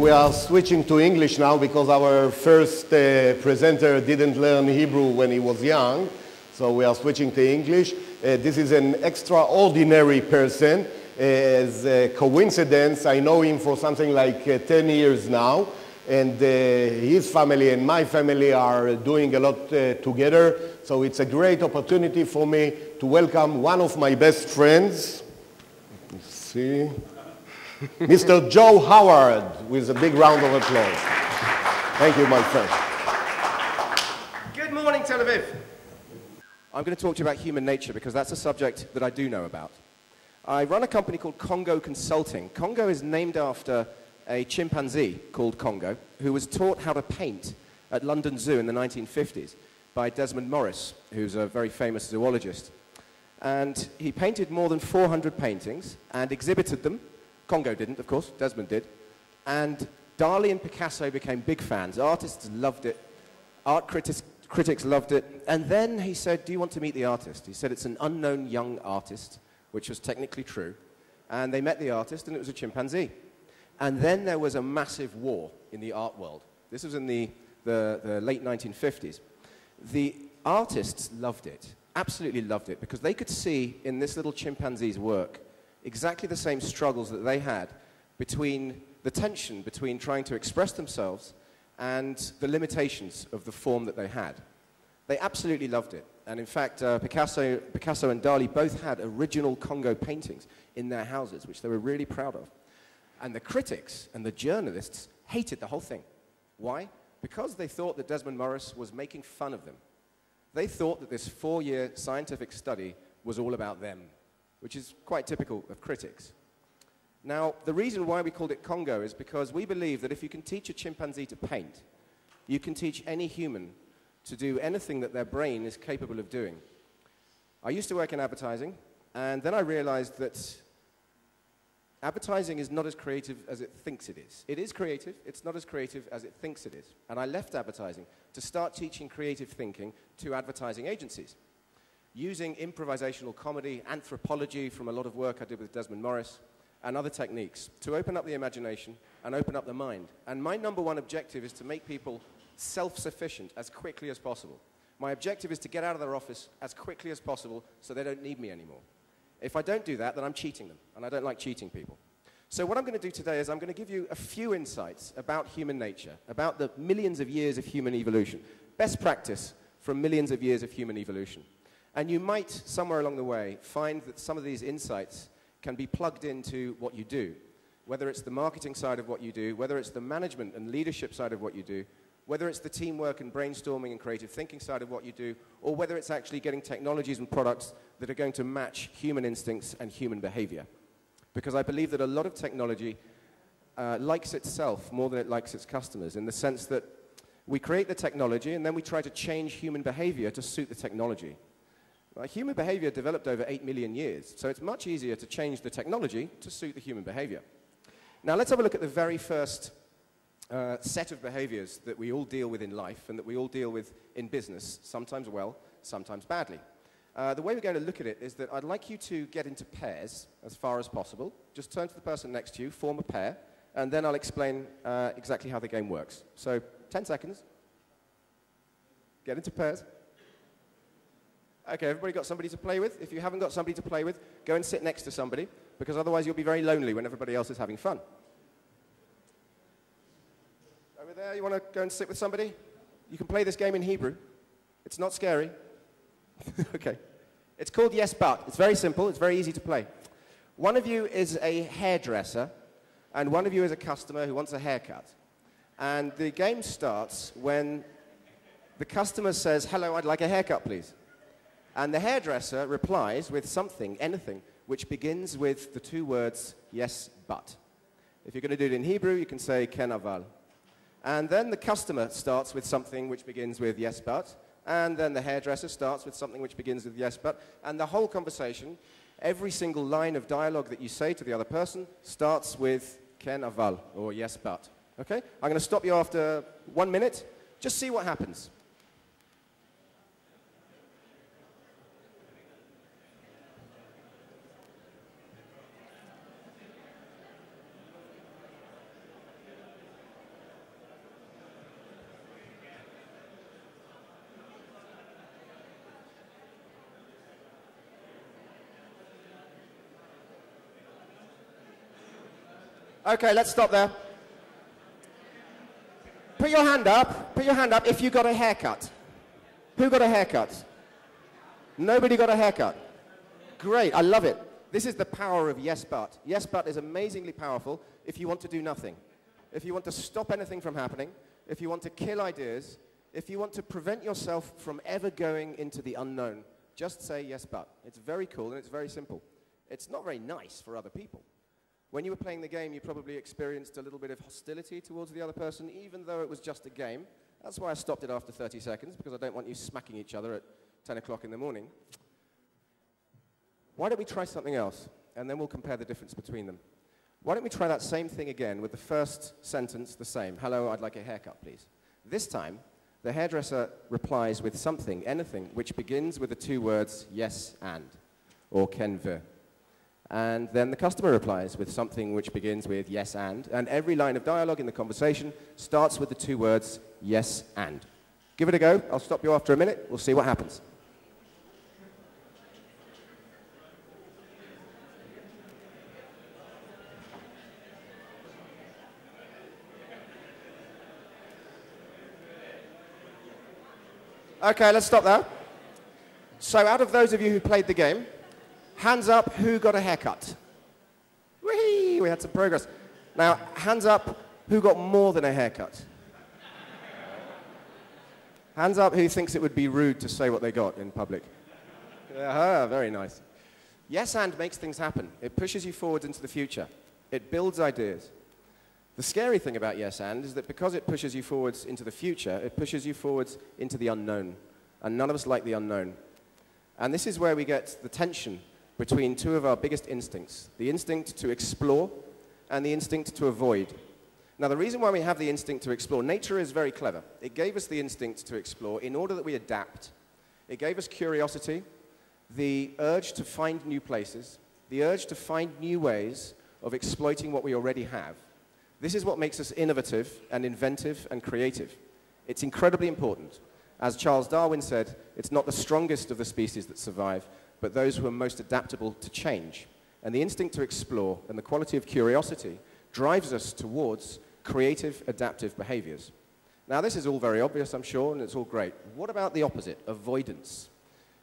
we are switching to English now because our first presenter didn't learn Hebrew when he was young. So we are switching to English. This is an extraordinary person. As a coincidence, I know him for something like 10 years now. And his family and my family are doing a lot together. So it's a great opportunity for me to welcome one of my best friends. Let's see. Mr. Joe Howard, with a big round of applause. Thank you, my friend. Good morning, Tel Aviv. I'm going to talk to you about human nature because that's a subject that I do know about. I run a company called Congo Consulting. Congo is named after a chimpanzee called Congo who was taught how to paint at London Zoo in the 1950s by Desmond Morris, who's a very famous zoologist. And he painted more than 400 paintings and exhibited them. Congo didn't, of course, Desmond did. And Dali and Picasso became big fans. Artists loved it. Art critics loved it. And then he said, do you want to meet the artist? He said, it's an unknown young artist, which was technically true. And they met the artist, and it was a chimpanzee. And then there was a massive war in the art world. This was in the late 1950s. The artists loved it, absolutely loved it, because they could see in this little chimpanzee's work exactly the same struggles that they had between the tension between trying to express themselves and the limitations of the form that they had. They absolutely loved it. And in fact, Picasso and Dali both had original Congo paintings in their houses, which they were really proud of. And the critics and the journalists hated the whole thing. Why? Because they thought that Desmond Morris was making fun of them. They thought that this 4-year scientific study was all about them, which is quite typical of critics. Now, the reason why we called it Congo is because we believe that if you can teach a chimpanzee to paint, you can teach any human to do anything that their brain is capable of doing. I used to work in advertising, and then I realized that advertising is not as creative as it thinks it is. It is creative, it's not as creative as it thinks it is. And I left advertising to start teaching creative thinking to advertising agencies, using improvisational comedy, anthropology from a lot of work I did with Desmond Morris, and other techniques to open up the imagination and open up the mind. And my #1 objective is to make people self-sufficient as quickly as possible. My objective is to get out of their office as quickly as possible so they don't need me anymore. If I don't do that, then I'm cheating them, and I don't like cheating people. So what I'm going to do today is I'm going to give you a few insights about human nature, about the millions of years of human evolution, best practice from millions of years of human evolution. And you might, somewhere along the way, find that some of these insights can be plugged into what you do, whether it's the marketing side of what you do, whether it's the management and leadership side of what you do, whether it's the teamwork and brainstorming and creative thinking side of what you do, or whether it's actually getting technologies and products that are going to match human instincts and human behavior. Because I believe that a lot of technology likes itself more than it likes its customers, in the sense that we create the technology and then we try to change human behavior to suit the technology. Human behavior developed over 8 million years, so it's much easier to change the technology to suit the human behavior. Now let's have a look at the very first set of behaviors that we all deal with in life and that we all deal with in business, sometimes well, sometimes badly. The way we're going to look at it is that I'd like you to get into pairs as far as possible. Just turn to the person next to you, form a pair, and then I'll explain exactly how the game works. So 10 seconds. Get into pairs. Okay, everybody got somebody to play with? If you haven't got somebody to play with, go and sit next to somebody, because otherwise you'll be very lonely when everybody else is having fun. Over there, you want to go and sit with somebody? You can play this game in Hebrew. It's not scary. Okay. It's called Yes But. It's very simple. It's very easy to play. One of you is a hairdresser, and one of you is a customer who wants a haircut. And the game starts when the customer says, hello, I'd like a haircut, please. And the hairdresser replies with something, anything, which begins with the 2 words, yes, but. If you're going to do it in Hebrew, you can say, ken aval. And then the customer starts with something which begins with yes, but. And then the hairdresser starts with something which begins with yes, but. And the whole conversation, every single line of dialogue that you say to the other person starts with ken aval, or yes, but. Okay? I'm going to stop you after 1 minute. Just see what happens. Okay, let's stop there. Put your hand up if you got a haircut. Who got a haircut? Nobody got a haircut. Great, I love it. This is the power of yes but. Yes but is amazingly powerful if you want to do nothing. If you want to stop anything from happening, if you want to kill ideas, if you want to prevent yourself from ever going into the unknown, just say yes but. It's very cool and it's very simple. It's not very nice for other people. When you were playing the game, you probably experienced a little bit of hostility towards the other person, even though it was just a game. That's why I stopped it after 30 seconds, because I don't want you smacking each other at 10 o'clock in the morning. Why don't we try something else, and then we'll compare the difference between them. Why don't we try that same thing again with the first sentence the same. Hello, I'd like a haircut, please. This time, the hairdresser replies with something, anything, which begins with the two words yes and, or ken veut. And then the customer replies with something which begins with yes and every line of dialogue in the conversation starts with the two words yes and. Give it a go. I'll stop you after a minute. We'll see what happens. Okay, let's stop there. So out of those of you who played the game, hands up who got a haircut. Whee! We had some progress. Now, hands up who got more than a haircut. Hands up who thinks it would be rude to say what they got in public. Very nice. Yes and makes things happen. It pushes you forward into the future. It builds ideas. The scary thing about yes and is that because it pushes you forwards into the future, it pushes you forwards into the unknown. And none of us like the unknown. And this is where we get the tension between two of our biggest instincts, the instinct to explore and the instinct to avoid. Now, the reason why we have the instinct to explore, nature is very clever. It gave us the instinct to explore in order that we adapt. It gave us curiosity, the urge to find new places, the urge to find new ways of exploiting what we already have. This is what makes us innovative and inventive and creative. It's incredibly important. As Charles Darwin said, it's not the strongest of the species that survive, but those who are most adaptable to change. And the instinct to explore and the quality of curiosity drives us towards creative, adaptive behaviors. Now, this is all very obvious, I'm sure, and it's all great. What about the opposite, avoidance?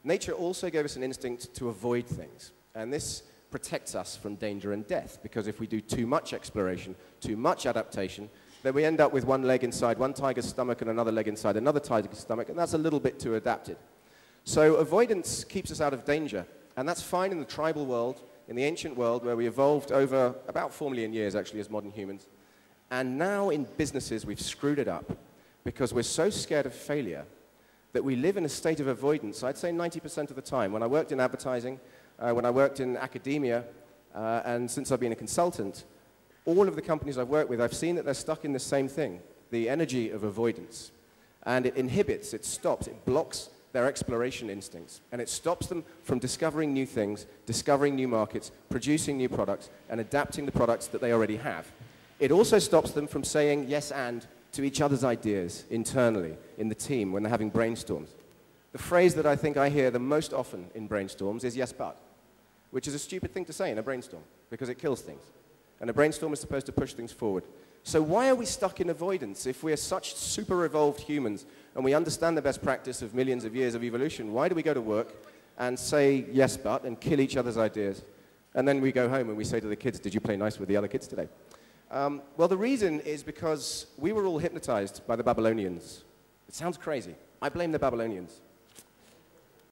Nature also gave us an instinct to avoid things, and this protects us from danger and death, because if we do too much exploration, too much adaptation, then we end up with one leg inside one tiger's stomach and another leg inside another tiger's stomach, and that's a little bit too adapted. So avoidance keeps us out of danger, and that's fine in the tribal world, in the ancient world, where we evolved over about 4 million years, actually, as modern humans. And now in businesses, we've screwed it up, because we're so scared of failure that we live in a state of avoidance, I'd say 90% of the time. When I worked in advertising, when I worked in academia, and since I've been a consultant, all of the companies I've worked with, I've seen that they're stuck in the same thing, the energy of avoidance. And it inhibits, it stops, it blocks their exploration instincts. And it stops them from discovering new things, discovering new markets, producing new products, and adapting the products that they already have. It also stops them from saying yes and to each other's ideas internally in the team when they're having brainstorms. The phrase that I think I hear the most often in brainstorms is yes but, which is a stupid thing to say in a brainstorm because it kills things. And a brainstorm is supposed to push things forward. So why are we stuck in avoidance? If we're such super evolved humans and we understand the best practice of millions of years of evolution, why do we go to work and say yes but and kill each other's ideas? And then we go home and we say to the kids, did you play nice with the other kids today? Well, the reason is because we were all hypnotized by the Babylonians. It sounds crazy. I blame the Babylonians.